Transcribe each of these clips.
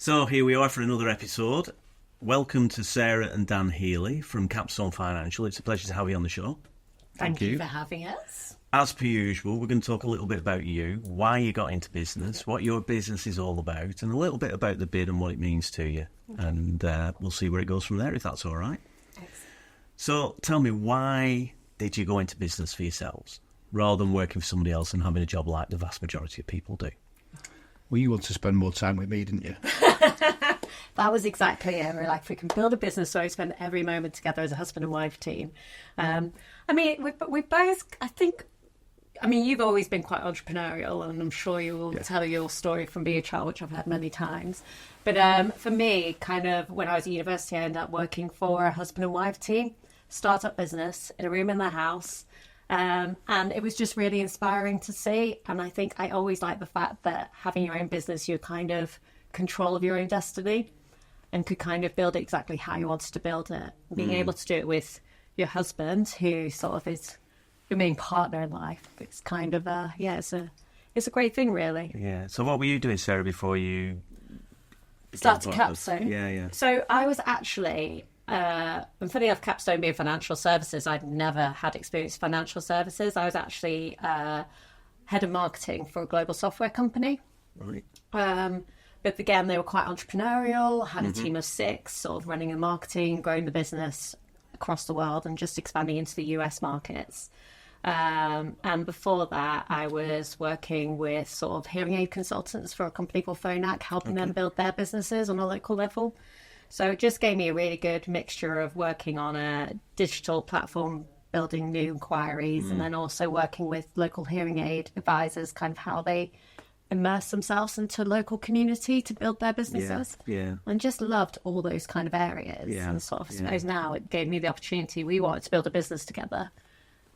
So here we are for another episode. Welcome to Sarah and Dan Healey from Capstone Financial. It's a pleasure to have you on the show. Thank you for having us. As per usual, we're going to talk a little bit about you, why you got into business, what your business is all about, and a little bit about the bid and what it means to you. And we'll see where it goes from there, if that's all right. Excellent. So tell me, why did you go into business for yourselves, rather than working for somebody else and having a job like the vast majority of people do? Well, you want to spend more time with me, didn't you? That was exactly it. We're like, if we can build a business so we spend every moment together as a husband and wife team. We both, you've always been quite entrepreneurial, and I'm sure you will tell your story from being a child, which I've heard many times. But for me, kind of when I was at university, I ended up working for a husband and wife team, startup business in a room in their house. And it was just really inspiring to see. And I think I always like the fact that having your own business, you're kind of control of your own destiny and could kind of build it exactly how you wanted to build it. Being able to do it with your husband, who sort of is your main partner in life, it's kind of it's a great thing, really. Yeah. So what were you doing, Sarah, before you started Capstone? Yeah. So I was actually, and funny enough, Capstone being financial services, I'd never had experience in financial services. I was actually head of marketing for a global software company. Right. But again, they were quite entrepreneurial, had a team of 6, sort of running the marketing, growing the business across the world and just expanding into the US markets. And before that, I was working with sort of hearing aid consultants for a company called Phonak, helping them build their businesses on a local level. So it just gave me a really good mixture of working on a digital platform, building new inquiries, and then also working with local hearing aid advisors, kind of how they immerse themselves into local community to build their businesses. Yeah. And just loved all those kind of areas. Yeah. And sort of, I suppose now it gave me the opportunity. We wanted to build a business together.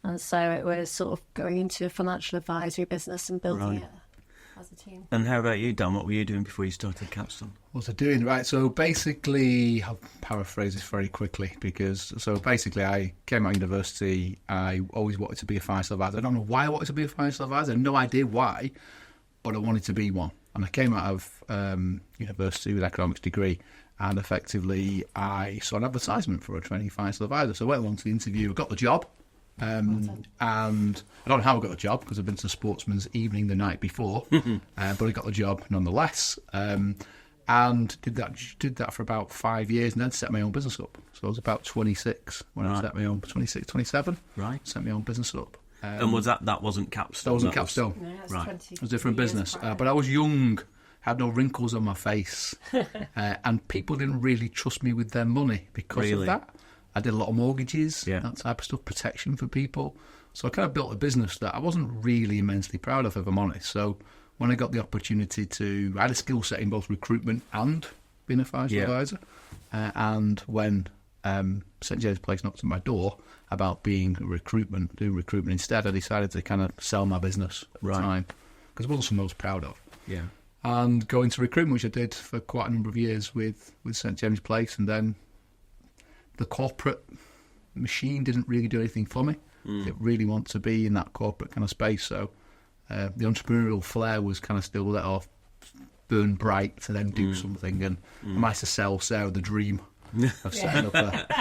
And so it was sort of going into a financial advisory business and building it as a team. And how about you, Dan? What were you doing before you started Capstone? What was I doing? Right, so basically, I'll paraphrase this very quickly, I came out of university, I always wanted to be a financial advisor. I don't know why I wanted to be a financial advisor, I had no idea why, but I wanted to be one. And I came out of university with an economics degree, and effectively I saw an advertisement for a trainee financial advisor. So I went along to the interview, I got the job, and I don't know how I got the job, because I've been to Sportsman's Evening the night before, but I got the job nonetheless, and did that for about 5 years, and then set my own business up. So I was about 26 when I set my own, 26, 27, set my own business up. And was that wasn't Capstone? That wasn't Capstone. Yeah, Right. It was a different business. But I was young, had no wrinkles on my face, and people didn't really trust me with their money because of that. I did a lot of mortgages, that type of stuff, protection for people. So I kind of built a business that I wasn't really immensely proud of, if I'm honest. So when I got the opportunity I had a skill set in both recruitment and being a financial advisor. And when St James Place knocked on my door about doing recruitment instead, I decided to kind of sell my business at the time, because it wasn't something I was proud of. Yeah. And go into recruitment, which I did for quite a number of years with St James Place, and then the corporate machine didn't really do anything for me. Didn't really want to be in that corporate kind of space, so the entrepreneurial flair was kind of still let off, burn bright to then do something, and I managed to sell Sarah the dream of setting up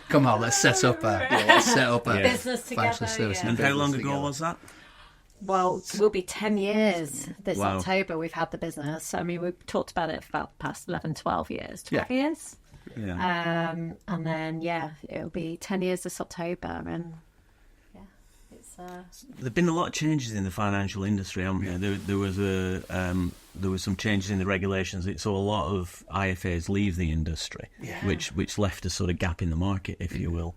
come on, let's set up a business financial together. services. And how long ago together. was that? Well, it will be 10 years this October we've had the business. I mean, we've talked about it for about the past 11, 12 years. 12 years? Yeah. And then, it'll be 10 years this October. And, it's... There have been a lot of changes in the financial industry, haven't there? There was some changes in the regulations. It saw a lot of IFAs leave the industry, which left a sort of gap in the market, if you will,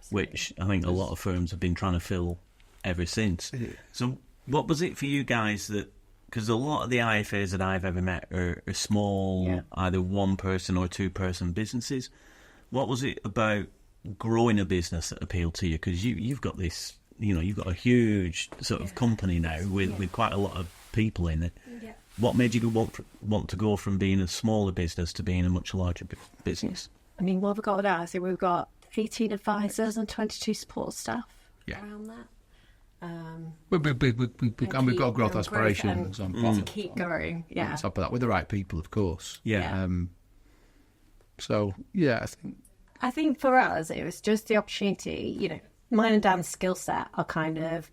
which I think a lot of firms have been trying to fill ever since. So what was it for you guys that, because a lot of the IFAs that I've ever met are small, either one-person or two-person businesses. What was it about growing a business that appealed to you? Because you've got this, you've got a huge sort of company now with quite a lot of people in it. Yeah. What made you want to go from being a smaller business to being a much larger business? I mean, what we've got now, so we've got 18 advisors and 22 support staff around that. And we've got growth aspirations on top. To keep going, yeah. On top of that, with the right people, of course. Yeah. I I think for us, it was just the opportunity, you know, mine and Dan's skill set are kind of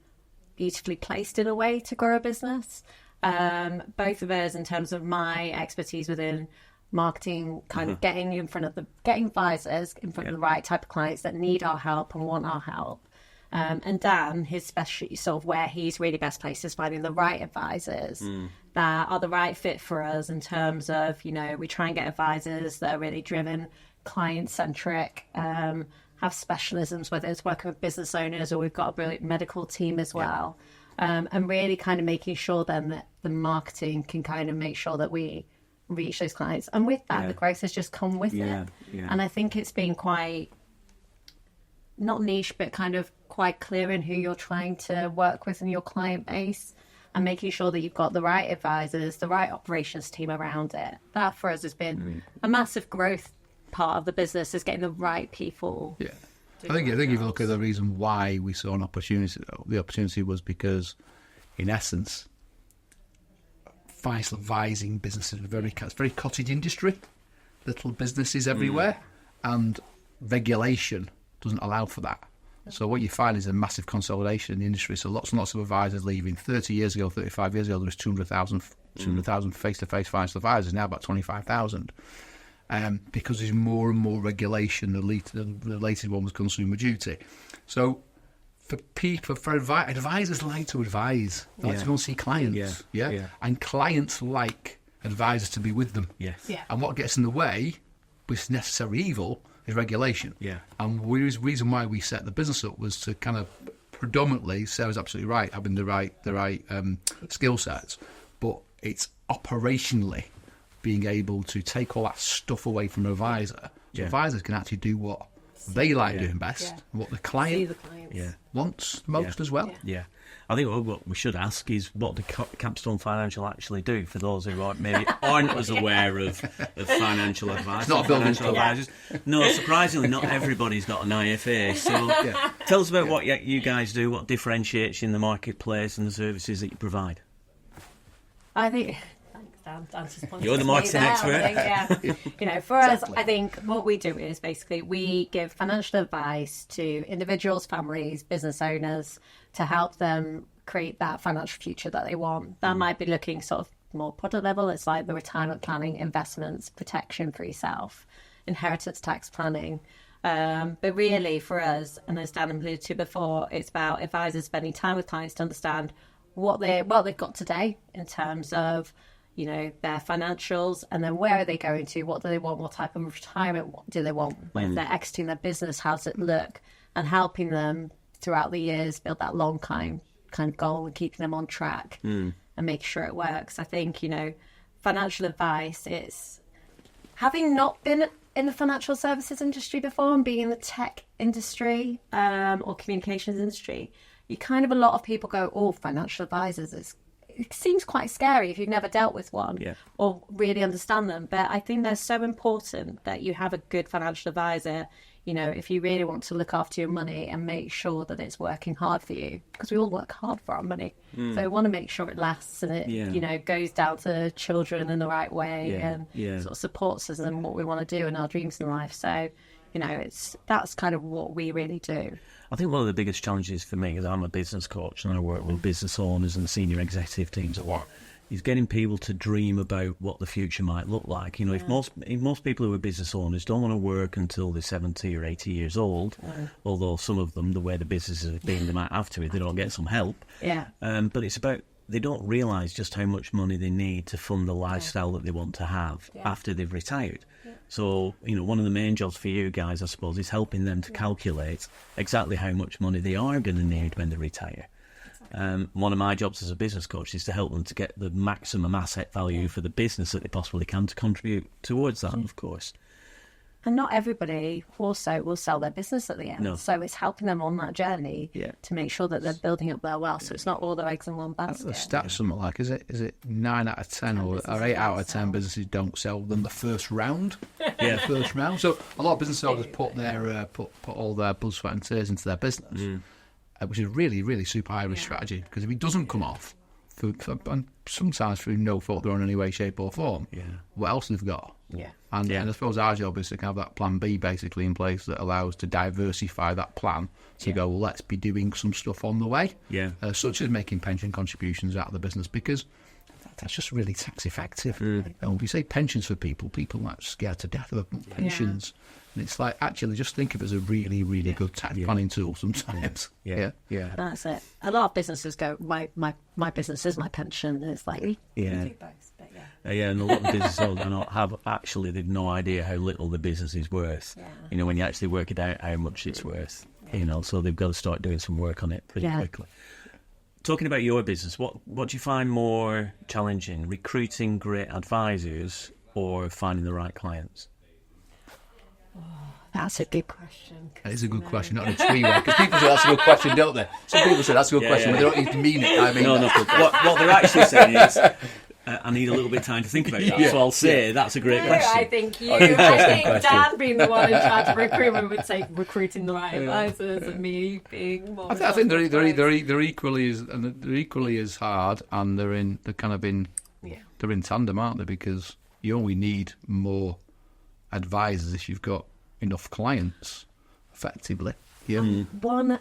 beautifully placed in a way to grow a business. Both of us, in terms of my expertise within marketing, kind of getting advisors in front of the right type of clients that need our help and want our help. And Dan, his specialty, sort of where he's really best placed is finding the right advisors that are the right fit for us in terms of, you know, we try and get advisors that are really driven, client-centric, have specialisms, whether it's working with business owners or we've got a brilliant medical team as well. And really kind of making sure then that the marketing can kind of make sure that we reach those clients. And with that, the growth has just come with it. Yeah. And I think it's been quite, not niche, but kind of quite clear in who you're trying to work with in your client base and making sure that you've got the right advisors, the right operations team around it. That for us has been a massive growth part of the business, is getting the right people. Yeah. I think if you look at the reason why we saw an opportunity, the opportunity was because, in essence, financial advising businesses are it's very cottage industry, little businesses everywhere, and regulation doesn't allow for that. So what you find is a massive consolidation in the industry. So lots and lots of advisors leaving. 30 years ago, 35 years ago, there was 200,000 face-to-face financial advisors. Now about 25,000. Because there's more and more regulation. The latest one was consumer duty. So for advisors like to advise. They like to go and see clients. Yeah. And clients like advisors to be with them. Yes. Yeah. And what gets in the way, which is necessary evil, is regulation. Yeah. And the reason why we set the business up was to kind of predominantly, Sarah's absolutely right, having the right skill sets, but it's operationally being able to take all that stuff away from an advisor, so advisors can actually do what they like doing best, and what the client wants most as well. Yeah. I think what we should ask is what do Capstone Financial actually do for those who maybe aren't as aware of financial advice. It's not a building advisors. No, surprisingly, not everybody's got an IFA. So tell us about what you guys do, what differentiates you in the marketplace and the services that you provide. I think... Thanks, Dan. You're the marketing expert. You know, for us, I think what we do is basically we give financial advice to individuals, families, business owners to help them create that financial future that they want. That might be looking sort of more product level. It's like the retirement planning, investments, protection for yourself, inheritance tax planning. But really for us, and as Dan alluded to before, it's about advisors spending time with clients to understand what they've got today in terms of, you know, their financials, and then where are they going to, what do they want, what type of retirement do they want, when they're exiting their business, how does it look, and helping them throughout the years build that long kind of goal and keeping them on track and making sure it works. I think, you know, financial advice is, having not been in the financial services industry before and being in the tech industry or communications industry, you kind of, a lot of people go, oh, financial advisors, it seems quite scary if you've never dealt with one or really understand them. But I think they're so important that you have a good financial advisor, you know, if you really want to look after your money and make sure that it's working hard for you, because we all work hard for our money. So we want to make sure it lasts and it, you know, goes down to children in the right way and sort of supports us in what we want to do in our dreams in life. So, you know, that's kind of what we really do. I think one of the biggest challenges for me is I'm a business coach and I work with business owners and senior executive teams at work, is getting people to dream about what the future might look like. You know, if most people who are business owners don't want to work until they're 70 or 80 years old, although some of them, the way the business is being, they might have to if they don't get some help. But it's about, they don't realise just how much money they need to fund the lifestyle that they want to have after they've retired. So, you know, one of the main jobs for you guys, I suppose, is helping them to calculate exactly how much money they are going to need when they retire. One of my jobs as a business coach is to help them to get the maximum asset value for the business that they possibly can to contribute towards that, of course. And not everybody also will sell their business at the end. No. So it's helping them on that journey to make sure that they're building up their wealth. So it's not all their eggs in one basket. The stats something like, is it 9 out of 10 or 8 out of 10 businesses don't sell them the first round? First round. So a lot of business owners put all their blood, sweat and tears into their business. which is really, really super high-risk strategy, because if it doesn't come off, and sometimes through no fault of their own in any way, shape or form, what else have they got? And I suppose our job is to have that plan B basically in place that allows to diversify that plan to go, well, let's be doing some stuff on the way, such as making pension contributions out of the business, because that's just really tax effective. And if you say pensions for people are scared to death of pensions. And it's like, actually, just think of it as a really, really good tax planning tool sometimes. That's it. A lot of businesses go, my business is my pension. And it's like, we do both, but and a lot of business owners they've no idea how little the business is worth. You know, when you actually work it out how much it's worth, you know, so they've got to start doing some work on it pretty quickly. Talking about your business, what do you find more challenging, recruiting great advisors or finding the right clients? That's a good question. That is a good question, not in a tree way. Because people say that's a good question, don't they? Some people say that's a good question, but they don't even mean it. I mean, no. What they're actually saying is, I need a little bit of time to think about that. So I'll say that's a great question. I think Dan being the one in charge of recruitment would say recruiting the right advisors, and me being more. I think they're equally as hard, and they're in tandem, aren't they? Because you only need more advisors if you've got enough clients, effectively. One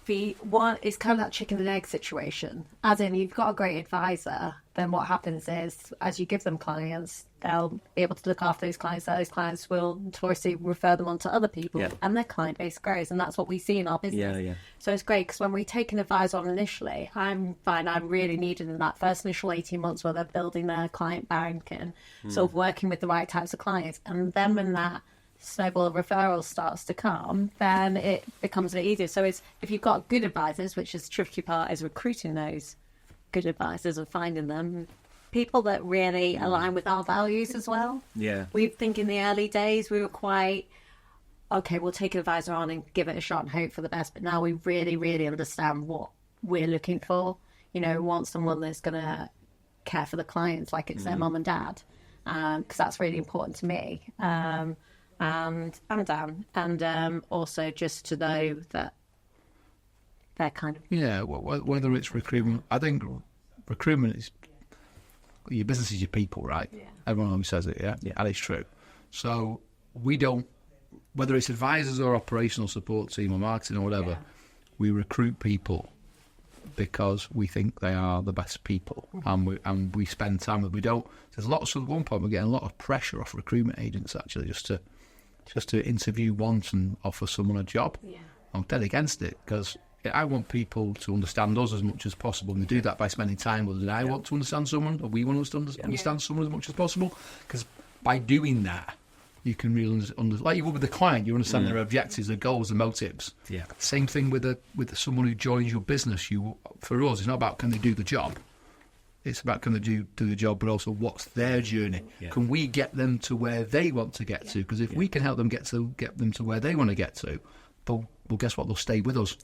is kind of that chicken and egg situation, as in you've got a great advisor, then what happens is as you give them clients, they'll be able to look after those clients. Those clients will notoriously refer them on to other people, and their client base grows, and that's what we see in our business. So it's great, because when we take an advisor on initially, I'm really needed in that first initial 18 months where they're building their client bank and sort of working with the right types of clients, and then when that snowball of referrals starts to come, then it becomes a bit easier. So if you've got good advisors, which is the tricky part, is recruiting those good advisors and finding them people that really align with our values as well. We think in the early days we were quite okay, we'll take an advisor on and give it a shot and hope for the best, but now we really, really understand what we're looking for. You know, we want someone that's going to care for the clients like it's their mum and dad, because that's really important to me. And Dan, and also just to know that they're kind of whether it's recruitment. I think recruitment is your business is your people, right? Everyone always says it, and it's true. So we don't, whether it's advisors or operational support team or marketing or whatever, we recruit people because we think they are the best people, and we spend time with. We don't. There's lots of, at one point we're getting a lot of pressure off recruitment agents actually just to interview once and offer someone a job. I'm dead against it, because I want people to understand us as much as possible, and they do that by spending time with us. And I want to understand someone, or we want to understand someone as much as possible, because by doing that, you can really like you would with the client, you understand their objectives, their goals, their motives. Same thing with someone who joins your business. For us, it's not about can they do the job. It's about can they do the job, but also what's their journey? Can we get them to where they want to get to? Because if we can help them get them to where they want to get to, well, guess what? They'll stay with us.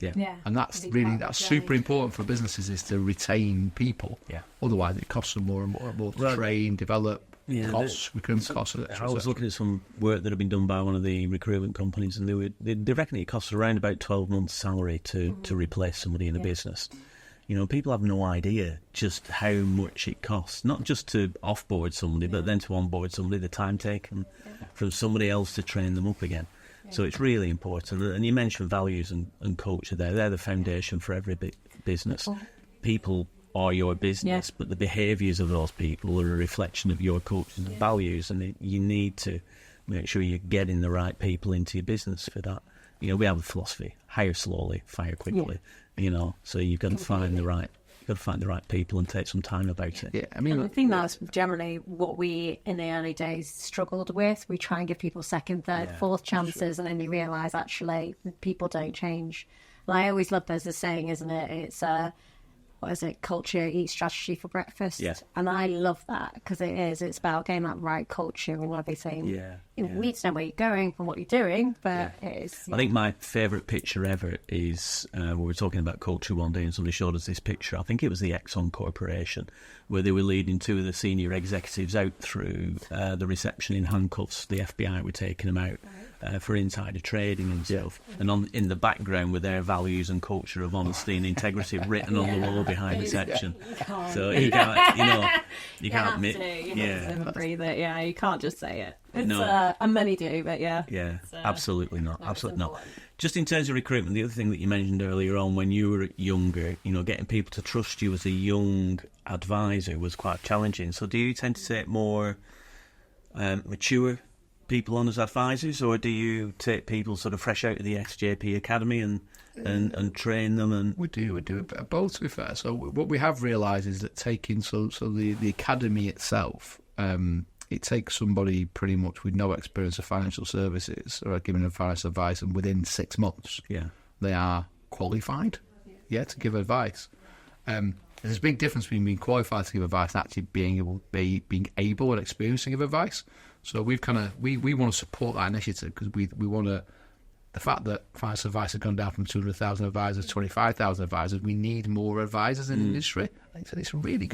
And that's super important for businesses, is to retain people. Otherwise, it costs them more and more to train, develop. Recruitment costs. I was looking at some work that had been done by one of the recruitment companies, and they reckon it costs around about 12 months' salary to replace somebody in a business. You know, people have no idea just how much it costs, not just to offboard somebody, but then to onboard somebody, the time taken from somebody else to train them up again. So it's really important. And you mentioned values and culture there. They're the foundation for every business. People are your business, but the behaviours of those people are a reflection of your culture and values, and you need to make sure you're getting the right people into your business for that. You know, we have a philosophy: hire slowly, fire quickly. You know, so you've got to find the right people and take some time about it. I mean, I think that's generally what we in the early days struggled with. We try and give people second, third, fourth chances, and then you realise actually people don't change. And I always love, there's a saying, isn't it? It's what is it? Culture eats strategy for breakfast. And I love that, because it's about getting that right culture and everything. you need to know where you're going and what you're doing, but it is... I think my favourite picture ever is, we were talking about culture one day and somebody showed us this picture. I think it was the Exxon Corporation, where they were leading two of the senior executives out through the reception in handcuffs. The FBI were taking them out for insider trading and stuff. And in the background were their values and culture of honesty and integrity written on the wall behind reception. So you can't, you can't live and breathe it. Yeah, you can't just say it. It's, and many do, but yeah. Yeah, absolutely not. Absolutely not. Just in terms of recruitment, the other thing that you mentioned earlier on, when you were younger, getting people to trust you as a young advisor was quite challenging. So do you tend to take more mature people on as advisors, or do you take people sort of fresh out of the XJP Academy and train them? And we do both, to be fair. So what we have realised is that taking the academy itself, it takes somebody pretty much with no experience of financial services or giving financial advice, and within 6 months, they are qualified, to give advice. There's a big difference between being qualified to give advice and actually being able and experiencing of advice. So we want to support that initiative, because we want to. The fact that financial advice has gone down from 200,000 advisors to 25,000 advisors, we need more advisors in the industry. Like I said, it's a really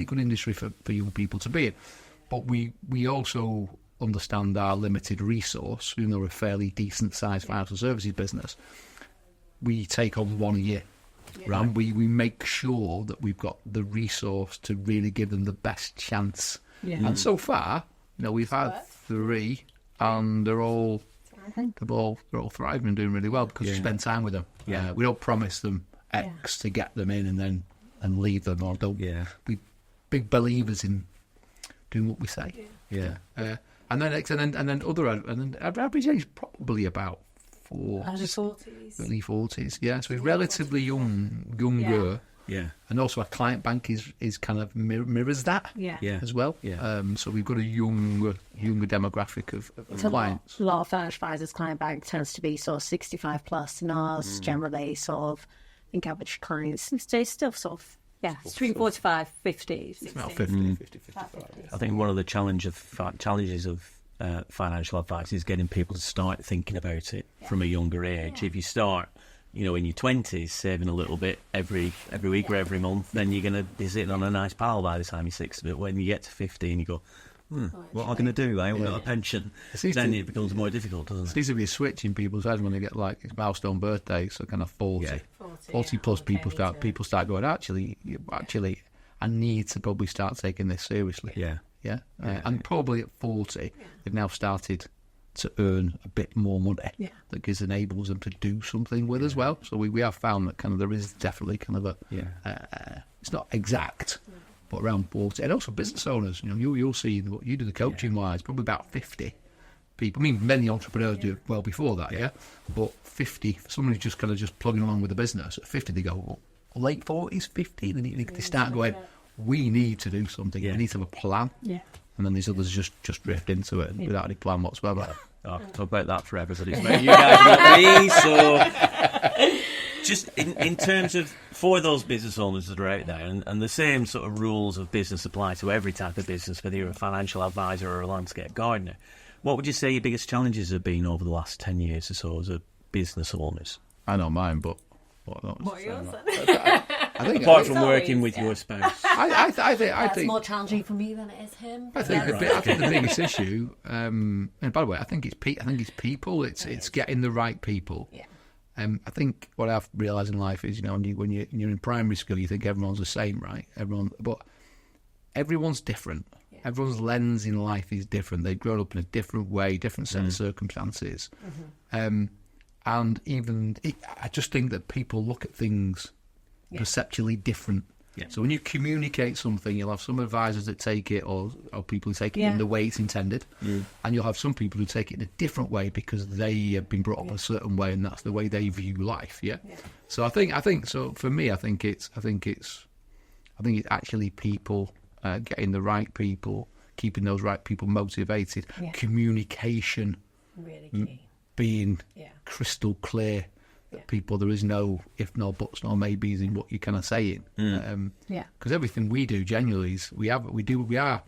good industry for young people to be in. But we also understand our limited resource. Even though we're a fairly decent sized financial services business, we take on one a year. Right. And we make sure that we've got the resource to really give them the best chance. Yeah. And so far, we've had 3, and they're all thriving and doing really well, because we spend time with them. Yeah. We don't promise them X to get them in and leave them, or don't. Yeah. We big believers in doing what we say. Yeah. And then average age probably about 40s. Early 40s. Yeah. So we're relatively younger. Yeah. And also our client bank is kind of mirrors that as well. Yeah. So we've got a younger demographic of clients. A lot of financial advisors' client bank tends to be sort of 65 plus, and ours generally sort of, I think average clients stay still sort of, between 45, 50. 60. About 50, 55. I think one of the challenges of financial advice is getting people to start thinking about it from a younger age. If you start in your 20s, saving a little bit every week or every month, then you're going to be sitting on a nice pile by the time you're 60. But when you get to 50 and you go, what am I going to do? I haven't got a pension. Then it becomes more difficult, doesn't it? It seems to be a switch in people's heads when they get like it's milestone birthday, so kind of 40. 40 plus people start going, actually, I need to probably start taking this seriously. Yeah. And probably at 40, they've now started to earn a bit more money that enables them to do something with as well. So we have found that kind of there is definitely kind of a it's not exact, but around 40. And also business owners, you'll see what you do the coaching wise, probably about 50 people. I mean, many entrepreneurs do it well before that, but 50 for someone who's just kind of just plugging along with the business. At 50 they go, late 40s, 50, and they start going, we need to do something. We need to have a plan. And then these others just drift into it without any plan whatsoever. I could talk about that forever, but it's about you guys, not me. So, just in terms of, for those business owners that are out there, and the same sort of rules of business apply to every type of business, whether you're a financial advisor or a landscape gardener, what would you say your biggest challenges have been over the last 10 years or so as a business owners? I know mine, but what are yours? Apart from working with your spouse, I think that's more challenging for me than it is him. I think the biggest issue, and by the way, I think it's people. It's getting the right people. Yeah. I think what I've realised in life is, when you're in primary school, you think everyone's the same, right? But everyone's different. Yeah. Everyone's lens in life is different. They've grown up in a different way, different set of circumstances. And I just think that people look at things perceptually different. So when you communicate something, you'll have some advisors that take it, or people who take it in the way it's intended, and you'll have some people who take it in a different way because they have been brought up a certain way, and that's the way they view life. So I think so. For me, I think it's actually people getting the right people, keeping those right people motivated, communication, really key. Being crystal clear. People, there is no if, no buts, no maybes in what you're kind of saying. Because everything we do genuinely is we are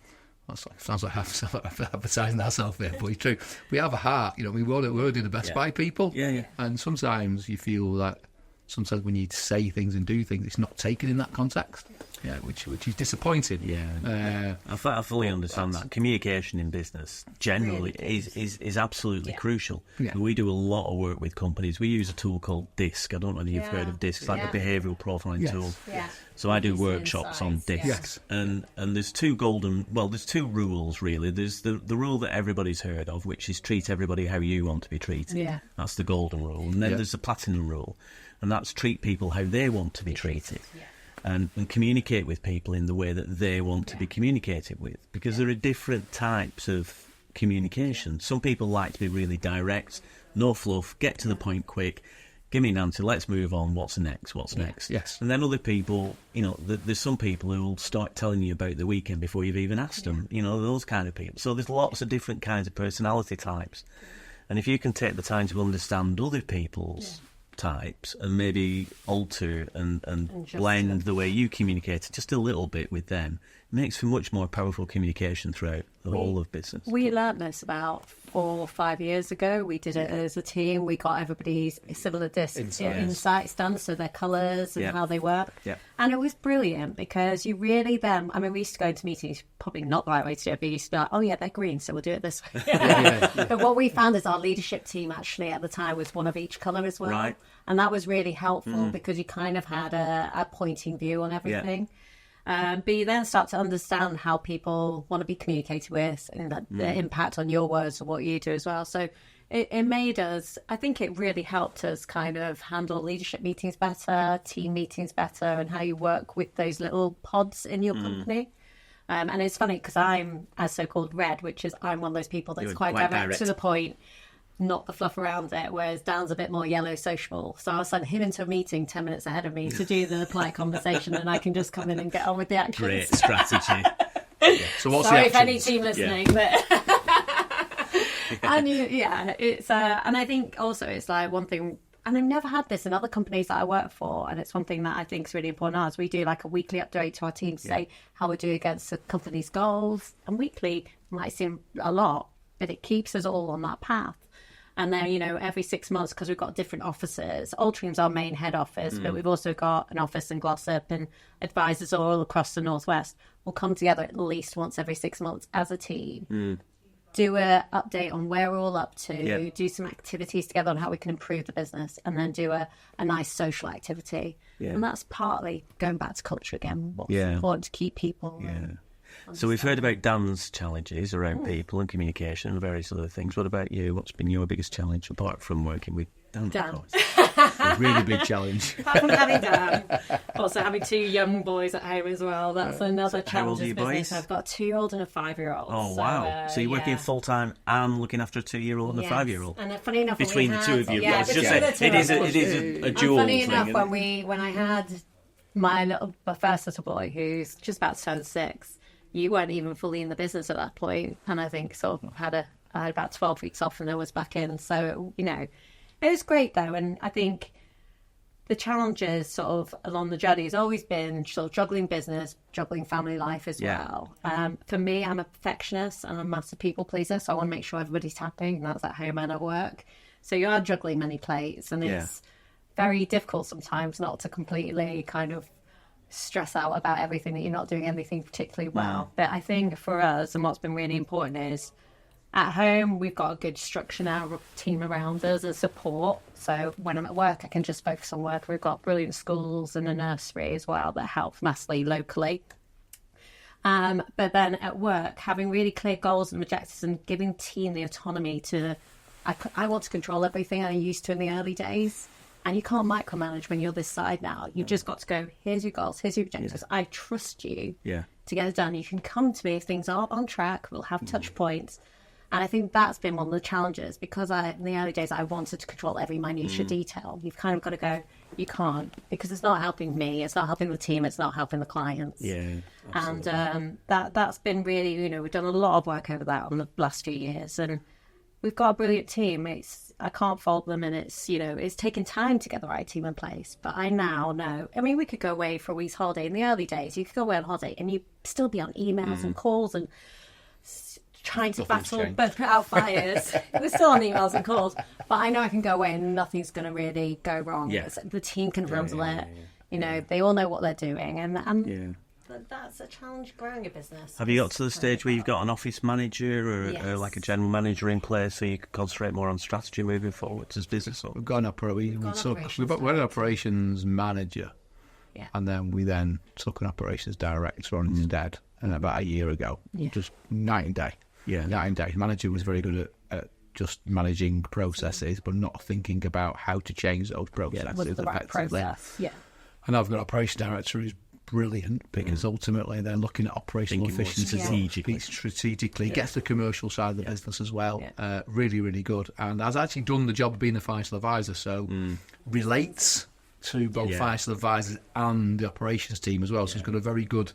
Sounds like advertising ourselves there, but it's true. We have a heart, we want to do the best by people. Yeah. And sometimes you feel that sometimes when you say things and do things, it's not taken in that context. Yeah, which is disappointing. Yeah, I fully understand that. Communication in business generally is absolutely crucial. Yeah. We do a lot of work with companies. We use a tool called DISC. I don't know if you've heard of DISC. It's like a behavioural profiling tool. Yeah. So I do workshops on DISC. Yes. And there's two rules really. There's the rule that everybody's heard of, which is treat everybody how you want to be treated. Yeah. That's the golden rule. And then there's the platinum rule, and that's treat people how they want to be treated. Yeah. And communicate with people in the way that they want to be communicated with, because there are different types of communication. Some people like to be really direct, no fluff, get to the point quick, give me an answer, let's move on, what's next. Yes. And then other people, there's some people who will start telling you about the weekend before you've even asked them, those kind of people. So there's lots of different kinds of personality types, and if you can take the time to understand other people's types and maybe alter and blend the way you communicate just a little bit with them, it makes for much more powerful communication throughout the whole of business. We learned this about 4 or 5 years ago. We did it as a team. We got everybody's similar insights done, so their colours and how they work. Yeah. And it was brilliant because you really then, we used to go into meetings, probably not the right way to do it, but you used to be like, oh yeah, they're green, so we'll do it this way. But what we found is our leadership team actually at the time was one of each colour as well. Right. And that was really helpful because you kind of had a pointing view on everything. But you then start to understand how people want to be communicated with and the impact on your words and what you do as well. So it made us, I think it really helped us kind of handle leadership meetings better, team meetings better, and how you work with those little pods in your company. And it's funny because I'm a so-called red, which is I'm one of those people that's quite direct to the point, not the fluff around it, whereas Dan's a bit more yellow sociable. So I'll send him into a meeting 10 minutes ahead of me to do the polite conversation, and I can just come in and get on with the action. Great strategy. So what's Sorry the if any team listening, but and it's and I think also it's like one thing, and I've never had this in other companies that I work for, and it's one thing that I think is really important as we do like a weekly update to our team to say how we're doing against the company's goals. And weekly might seem a lot, but it keeps us all on that path. And then, every 6 months, because we've got different offices, Altrincham's our main head office, but we've also got an office in Glossop and advisors all across the Northwest. We'll come together at least once every 6 months as a team, do an update on where we're all up to, do some activities together on how we can improve the business, and then do a nice social activity. Yeah. And that's partly going back to culture again, what's important to keep people... So we've heard about Dan's challenges around people and communication and various other things. What about you? What's been your biggest challenge apart from working with Dan? A really big challenge. Apart from having Dan, also having 2 young boys at home as well. That's another challenge. How old are you boys? I've got a 2-year-old and a 5-year-old. Oh, wow. So you're working full-time and looking after a 2-year-old and a 5-year-old? And funny enough, between the two of you. Yeah, it is a dual funny thing. Enough, when I had my first little boy, who's just about to turn 6, you weren't even fully in the business at that point, and I think sort of I had about 12 weeks off and I was back in. So it was great though, and I think the challenges sort of along the journey has always been sort of juggling business, juggling family life as well. For me, I'm a perfectionist and I'm a massive people pleaser, so I want to make sure everybody's happy, and that's at home and at work. So you are juggling many plates, and it's very difficult sometimes not to completely kind of stress out about everything that you're not doing anything particularly well. But I think for us, and what's been really important is at home we've got a good structure now, a team around us and support. So when I'm at work, I can just focus on work. We've got brilliant schools and a nursery as well that helps massively locally. But then at work, having really clear goals and objectives and giving team the autonomy to, I want to control everything I used to in the early days. And you can't micromanage when you're this side now. You've just got to go, here's your goals, here's your objectives. I trust you to get it done. You can come to me if things aren't on track. We'll have touch points. And I think that's been one of the challenges, because in the early days, I wanted to control every minutiae detail. You've kind of got to go, you can't, because it's not helping me, it's not helping the team, it's not helping the clients. Yeah, absolutely. And that's been really, we've done a lot of work over that on the last few years. And we've got a brilliant team. I can't fault them, and it's taken time to get the right team in place. But I now know, we could go away for a week's holiday. In the early days, you could go away on holiday and you'd still be on emails and calls, and trying to Nothing's battle changed. but put out fires. We're still on emails and calls, but I know I can go away and nothing's going to really go wrong. Yeah. The team can handle it. You know, they all know what they're doing, and Yeah. that's a challenge growing a business. Have you got to the stage where you've got an office manager or Yes. like a general manager in place so you can concentrate more on strategy moving forward as business owners? We've got an operations manager, Yeah. and then we then took an operations director on instead, and about a year ago, just night and day. Yeah. Night and day. Manager was very good at just managing processes, but not thinking about how to change those processes What's the right effectively. process? Yeah. And I've got an operations director who's brilliant because ultimately they're looking at operational Thinking more efficiency strategically, gets the commercial side of the business as well. Really, really good. And has actually done the job of being a financial advisor, so relates to both financial advisors and the operations team as well. So he's got a very good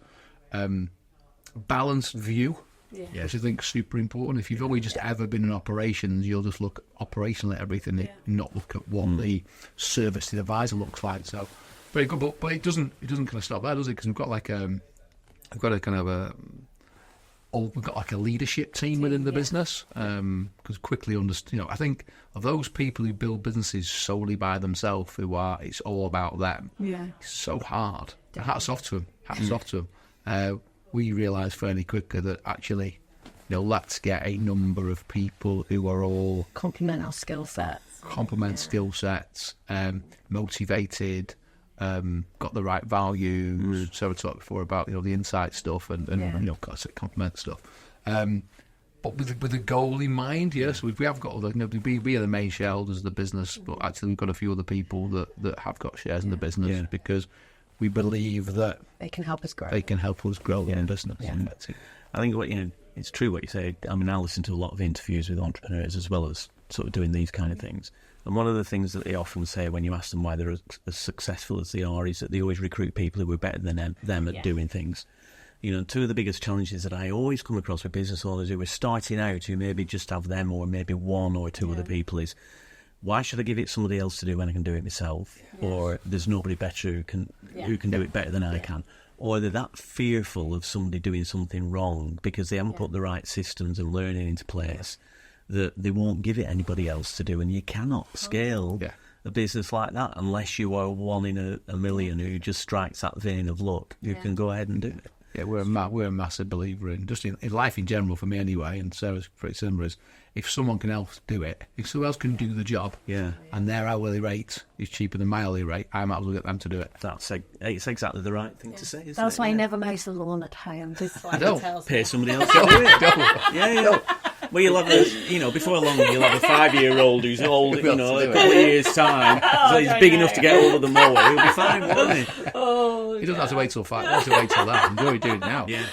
balanced view. Which I think is super important. If you've only just ever been in operations, you'll just look operationally at everything and not look at what the service to the advisor looks like. So very good, but it doesn't kind of stop there, does it? Because we've got like we've got a leadership team within the business. Because quickly understand, I think of those people who build businesses solely by themselves, it's all about them. Yeah. It's so hard. Hats off to them. We realised fairly quickly that actually, let's get a number of people who are all Complement our skill sets. skill sets, motivated, got the right values. Sarah talked before about the insight stuff and complement stuff. But with a goal in mind, yes, we have got we are the main shareholders of the business, but actually we've got a few other people that have got shares in the business because we believe that they can help us grow. They can help us grow the business. Yeah. I think it's true what you say. I mean, I listen to a lot of interviews with entrepreneurs as well as sort of doing these kind of things. And one of the things that they often say when you ask them why they're as successful as they are is that they always recruit people who are better than them at doing things. Two of the biggest challenges that I always come across with business owners who are starting out, who maybe just have them or maybe one or two other people, is why should I give it somebody else to do when I can do it myself? Or there's nobody better who can do it better than I can. Or they're that fearful of somebody doing something wrong because they haven't put the right systems and learning into place that they won't give it anybody else to do. And you cannot scale a business like that unless you are one in a million who just strikes that vein of luck who can go ahead and do it. Yeah, we're a massive believer in just in life in general for me anyway, and Sarah's pretty similar. Is if someone can else do it, if someone else can do the job, and their hourly rate is cheaper than my hourly rate, I might as well get them to do it. It's exactly the right thing to say. Isn't That's it? why I never mow the lawn at home. Just like don't Pay somebody else to do it. Yeah. Well, you'll have before long, you'll have a 5-year-old who's old, a couple of years' time, so he's big enough to get hold of the mower. He'll be fine, won't he? He doesn't have to wait till 5. He doesn't have to wait till that. Enjoy doing it now. Yeah.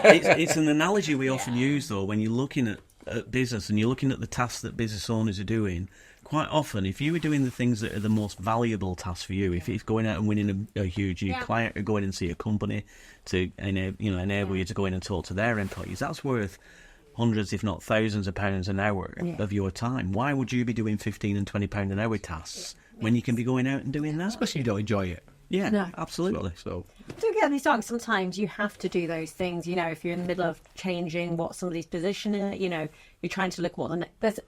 It's an analogy we often use, though, when you're looking at business and you're looking at the tasks that business owners are doing. Quite often, if you were doing the things that are the most valuable tasks for you, if it's going out and winning a huge client or going and see a company to enable you to go in and talk to their employees, that's worth hundreds, if not thousands of pounds an hour of your time. Why would you be doing £15 and £20 an hour tasks when you can be going out and doing that? Especially if you don't enjoy it. Yeah, No. absolutely. So Don't get me wrong, sometimes you have to do those things, if you're in the middle of changing what somebody's position is, you're trying to look what what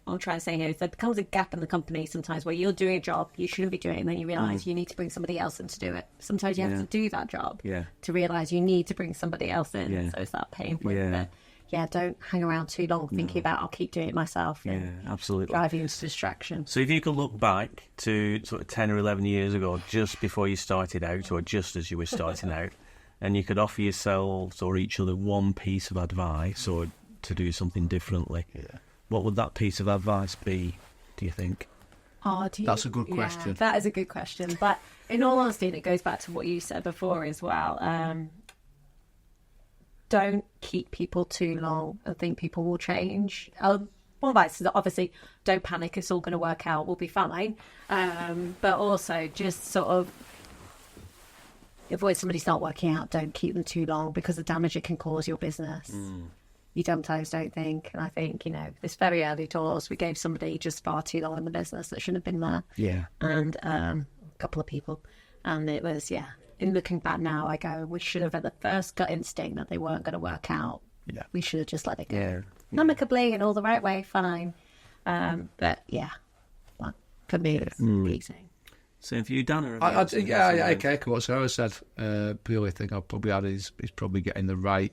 I'm trying to say here is there becomes a gap in the company sometimes where you're doing a job you shouldn't be doing, and then you realise you need to bring somebody else in to do it. Sometimes you have to do that job to realise you need to bring somebody else in. Yeah. So it's that pain point. Yeah. But don't hang around too long thinking about I'll keep doing it myself. Yeah, absolutely. Drive you into distraction. So if you could look back to sort of 10 or 11 years ago, just before you started out or just as you were starting out, and you could offer yourselves or each other one piece of advice or to do something differently, what would that piece of advice be, do you think? That's a good question. That is a good question. But in all honesty, it goes back to what you said before as well. Don't keep people too long and think people will change. One advice is obviously don't panic. It's all going to work out. We'll be fine. But also just sort of avoid somebody's not working out. Don't keep them too long because the damage it can cause your business. You sometimes don't think. And I think, this very early doors, we gave somebody just far too long in the business that shouldn't have been there. Yeah. And a couple of people. And it was, in looking back now, I go, we should have had the first gut instinct that they weren't going to work out we should have just let it go. Yeah. Amicably in all the right way, fine. But yeah, well, for me, it's amazing. Same for you, Dan? Or Okay, what Sarah said. The only thing I'll probably add is probably getting the right,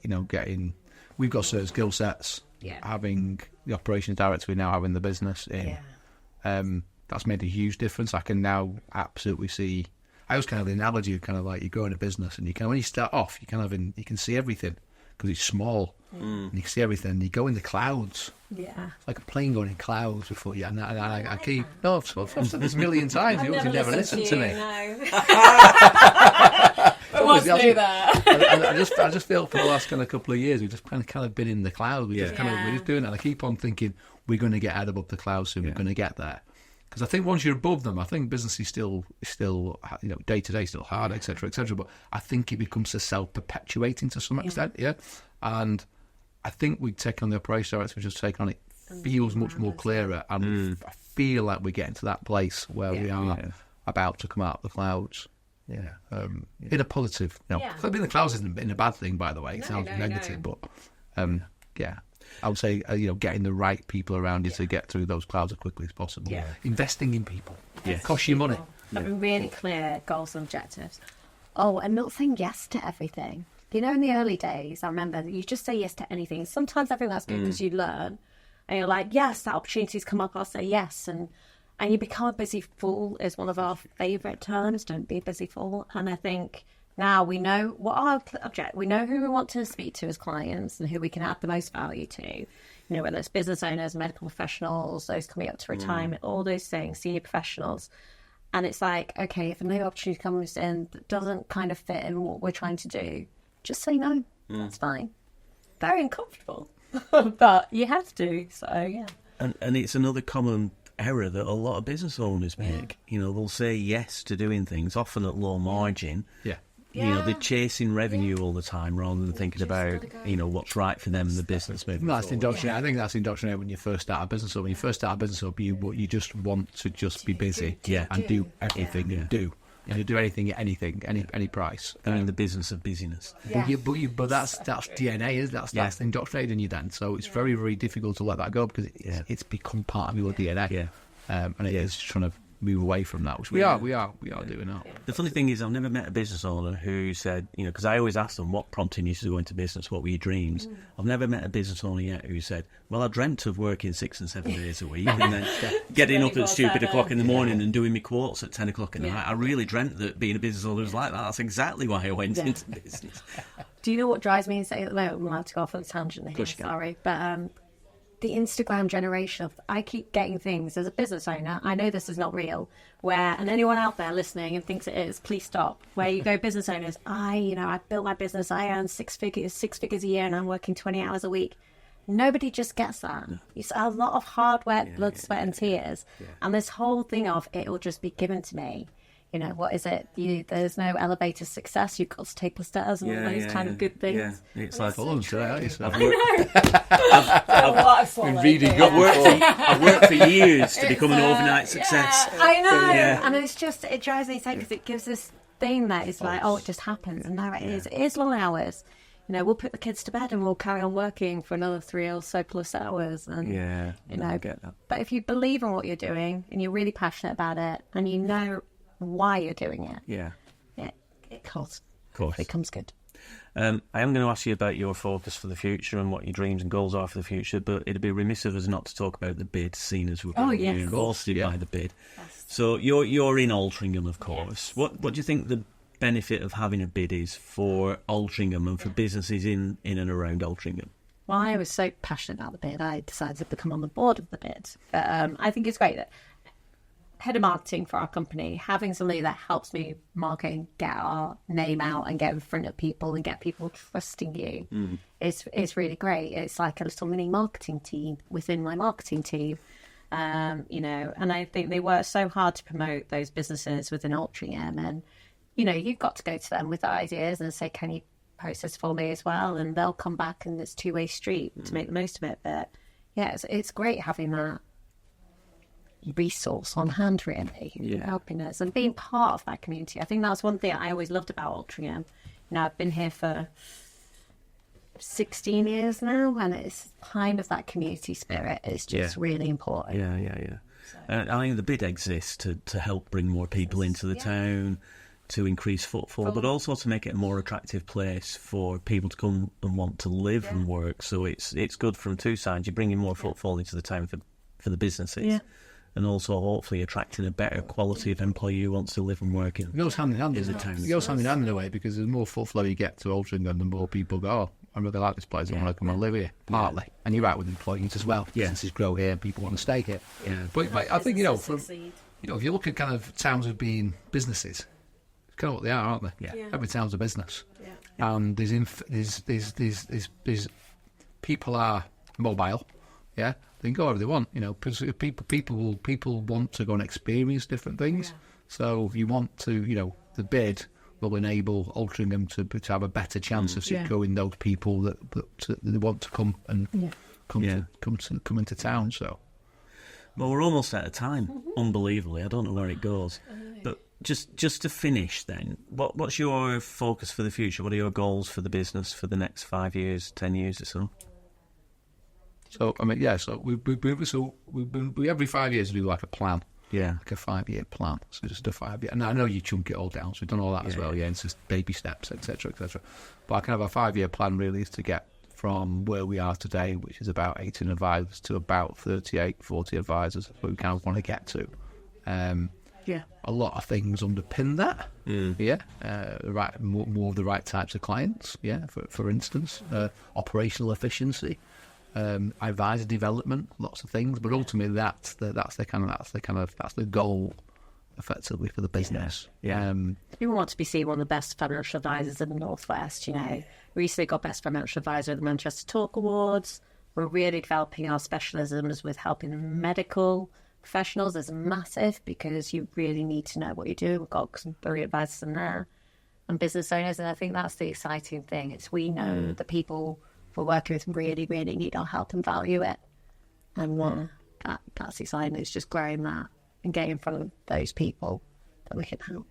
we've got certain skill sets. Yeah. Having the operations director we now have in the business that's made a huge difference. I can now absolutely see. I always kind of the analogy of kind of like you go in a business and you can when you start off you can see everything because it's small and you can see everything. And you go in the clouds. Yeah. It's like a plane going in clouds before you. And I keep I've said this a million times. You obviously never listen to me. I must do that. I just feel for the last kind of couple of years we've just kind of been in the clouds. We're just doing that. And I keep on thinking we're going to get out above the clouds soon. We're going to get there. Because I think once you're above them, I think business is still day to day still hard, etc., etc. But I think it becomes a self-perpetuating to some extent, And I think we take on the operations director, we just take on it feels much more clearer, and I feel like we're getting to that place where we are about to come out of the clouds. In a positive. Being in the clouds isn't a bad thing, by the way. It sounds negative, but I would say, getting the right people around you to get through those clouds as quickly as possible. Yeah. Investing in people. Yeah. Costs you money. Having really clear goals and objectives. Oh, and not saying yes to everything. In the early days, I remember you just say yes to anything. Sometimes everything that's good because you learn. And you're like, yes, that opportunity's come up, I'll say yes. And you become a busy fool is one of our favourite terms. Don't be a busy fool. And I think now we know what our object. We know who we want to speak to as clients and who we can add the most value to. Whether it's business owners, medical professionals, those coming up to retirement, all those things, senior professionals. And it's like, okay, if a new opportunity comes in that doesn't kind of fit in what we're trying to do, just say no. That's fine. Very uncomfortable, but you have to. So yeah. And it's another common error that a lot of business owners make. They'll say yes to doing things, often at low margin. Yeah. They're chasing revenue all the time rather than thinking about, what's right for them and the business moving That's forward. indoctrinated. I think that's indoctrinated when you first start a business. Or when you first start a business, you just want to just be busy and do everything you do. You do anything at any price. They're in the business of busyness. But that's DNA, is that's indoctrinated in you then. So it's very, very difficult to let that go because it's become part of your DNA. Yeah. And it is trying to move away from that, which we are doing that. The funny thing is, I've never met a business owner who said, because I always ask them what prompted you to go into business, what were your dreams? I've never met a business owner yet who said, well, I dreamt of working 6 and 7 days a week and then getting up at stupid o'clock in the morning and doing my quotes at 10 o'clock at night. I really dreamt that being a business owner was like that. That's exactly why I went into business. Do you know what drives me insane at the moment? I'm allowed to go off on a tangent here, sorry. But the Instagram generation of, I keep getting things as a business owner, I know this is not real, and anyone out there listening and thinks it is, please stop, where you go, business owners, I built my business, I earn six figures a year and I'm working 20 hours a week. Nobody just gets that. No. It's a lot of hard work, blood, sweat and tears. Yeah. And this whole thing of, it will just be given to me. What is it? There's no elevator success. You've got to take the stairs and all those kind of good things. Yeah. It's like all of them today, aren't you? I've worked for years to become an overnight success. I know. Yeah. And it drives me insane because it gives this thing that is like, it just happens. And there it is. It is long hours. We'll put the kids to bed and we'll carry on working for another 3 or so plus hours. And, I get that. But if you believe in what you're doing and you're really passionate about it and you know why you're doing it, it costs. Of course. It becomes good. I am going to ask you about your focus for the future and what your dreams and goals are for the future, but it'd be remiss of us not to talk about the bid, seeing as we're exhausted by the bid. Yes. So you're in Altrincham, of course. Yes. What do you think the benefit of having a bid is for Altrincham and for businesses in and around Altrincham? Well, I was so passionate about the bid, I decided to become on the board of the bid. But I think it's great that head of marketing for our company, having somebody that helps me marketing, get our name out and get in front of people and get people trusting you is really great. It's like a little mini marketing team within my marketing team. And I think they work so hard to promote those businesses within Altrincham, and you've got to go to them with ideas and say, can you post this for me as well? And they'll come back, and it's two-way street to make the most of it. But it's great having that resource on hand, really, helping us and being part of that community. I think that's one thing I always loved about Altrincham. I've been here for 16 years now, and it's kind of that community spirit is just really important. Yeah. I think the bid exists to help bring more people into the town, to increase footfall, but also to make it a more attractive place for people to come and want to live and work. So it's good from two sides. You're bringing more footfall into the town for the businesses, and also hopefully attracting a better quality of employee who wants to live and work in. It goes hand in hand. the town. It goes hand in hand in a way, because the more footfall you get to Altrincham, the more people go, oh, I really like this place, I want to come and live here, partly. And you're right with employees as well. Businesses grow here, people want to stay here. But I think, if you look at kind of towns as being businesses, it's kind of what they are, aren't they? Every town's a business. And there's people are mobile. They can go wherever they want. People want to go and experience different things. So if you want to, the bid will enable Altrincham to have a better chance of securing those people that want to come and come into town. So, well, we're almost out of time. Unbelievably, I don't know where it goes. But just to finish, then, what's your focus for the future? What are your goals for the business for the next 5 years, 10 years or so? So I mean, so we every 5 years we do like a plan. Like a 5-year plan. So just a 5-year. And I know you chunk it all down, so we've done all that as well. And it's just baby steps, etc., etc. But I kind of a 5-year plan really is to get from where we are today, which is about 18 advisors, to about 38, 40 advisors. That's what we kind of want to get to. A lot of things underpin that. More of the right types of clients. For instance, operational efficiency. Advisor development, lots of things, but ultimately that's the goal, effectively, for the business. People want to be seen one of the best financial advisors in the Northwest. We recently got Best Financial Advisor at the Manchester Talk Awards. We're really developing our specialisms with helping medical professionals. Is massive, because you really need to know what you're doing. We've got some brilliant advisors in there, and business owners, and I think that's the exciting thing. It's we know the people we're working with really, really need our help and value it. And that's exciting. It's just growing that and getting in front of those people that we can help.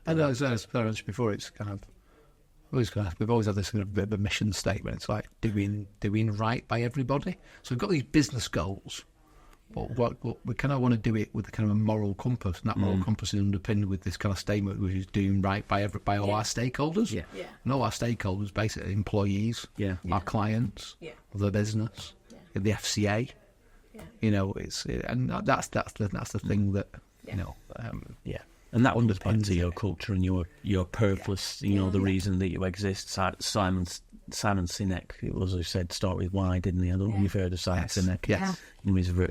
And as I mentioned before, it's kind of we've always had this kind of bit of a mission statement. It's like doing right by everybody. So we've got these business goals, but what we kind of want to do it with a kind of a moral compass, and that moral compass is underpinned with this kind of statement, which is doing right by all our stakeholders. And all our stakeholders, basically employees, our clients, the business, the FCA. That's the thing that and that underpins your culture and your purpose. The reason that you exist. Simon Sinek, as I said, start with why, didn't he? I don't know if you've heard of Simon Sinek.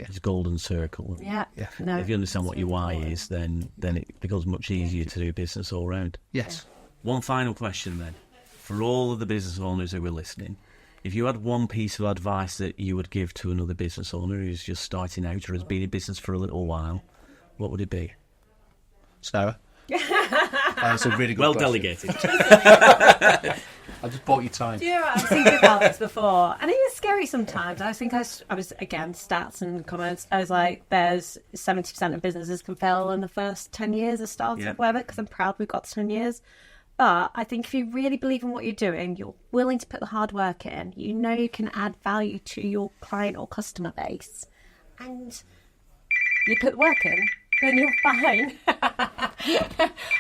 His golden circle. No, if you understand what your why is, then it becomes much easier to do business all round. One final question then, for all of the business owners who are listening. If you had one piece of advice that you would give to another business owner who's just starting out or has been in business for a little while, what would it be? Sarah? That's a really good well question. Delegated. I just bought you time. I was thinking about this before, and it is scary sometimes. I think I was again, stats and comments. I was like, there's 70% of businesses can fail in the first 10 years of startup, whatever, because I'm proud we've got 10 years. But I think if you really believe in what you're doing, you're willing to put the hard work in, you can add value to your client or customer base, and you put the work in, then you're fine.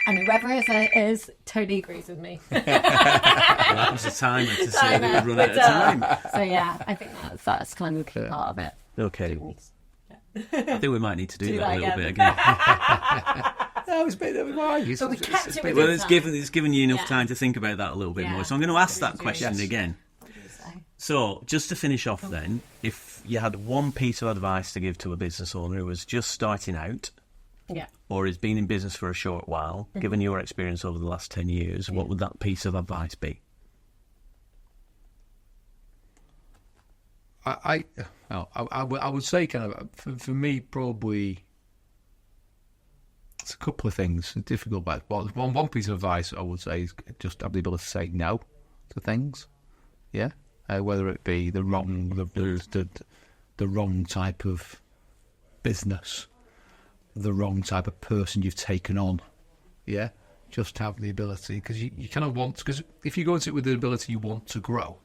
And whoever is totally agrees with me. Well, that was the timer to say that we'd run out of time. So I think that's kind of a key part of it. Okay. I think we might need to do that a little bit again. No, it's been So we kept it well, it's given you enough time to think about that a little bit more. So I'm going to ask that question again. So, just to finish off then, if you had one piece of advice to give to a business owner who was just starting out, or has been in business for a short while, given your experience over the last 10 years, what would that piece of advice be? I would say kind of, for me, probably, it's a couple of things. It's difficult, but one piece of advice I would say is just have the ability to say no to things. Whether it be the wrong type of business, the wrong type of person you've taken on. Just have the ability, because you kind of want, because if you go into it with the ability you want to grow,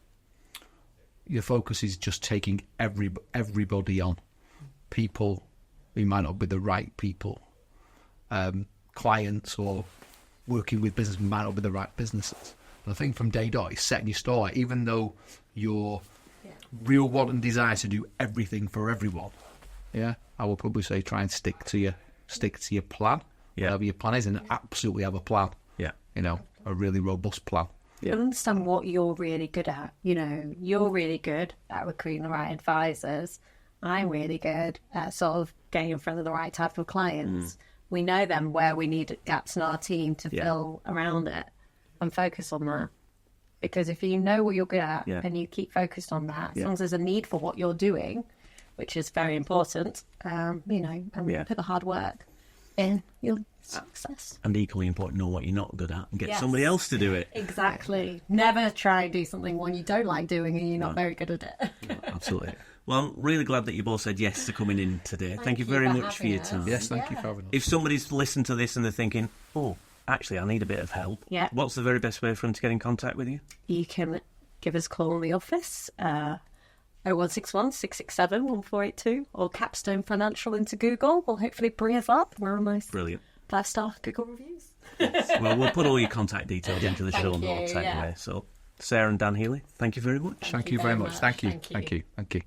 your focus is just taking everybody on. People who might not be the right people, clients or working with business might not be the right businesses. But I think from day dot, it's setting your store, even though your real want and desire to do everything for everyone. Yeah, I will probably say try and stick to your plan. Yeah. Whatever your plan is, and absolutely have a plan. Yeah. You know, a really robust plan. Yeah. Understand what you're really good at. You know, you're really good at recruiting the right advisors. I'm really good at sort of getting in front of the right type of clients. We know then where we need gaps in our team to fill around it, and focus on that. Because if you know what you're good at and you keep focused on that, as long as there's a need for what you're doing, which is very important, you know, and put the hard work in, you'll success. And equally important, know what you're not good at and get somebody else to do it. Exactly. Never try and do something when you don't like doing and you're not very good at it. No, absolutely. Well, I'm really glad that you both said yes to coming in today. Thank you very much for your time. Yes, thank you for having us. If somebody's listened to this and they're thinking, oh, actually, I need a bit of help, what's the very best way for them to get in contact with you? You can give us a call in the office, 0161 667 1482, or Capstone Financial into Google will hopefully bring us up. We're almost Brilliant. 5-star Google reviews. Well, we'll put all your contact details into the show you, notes anyway. So, Sarah and Dan Healey, thank you very much. Thank you very much. Thank you. Thank you. Thank you.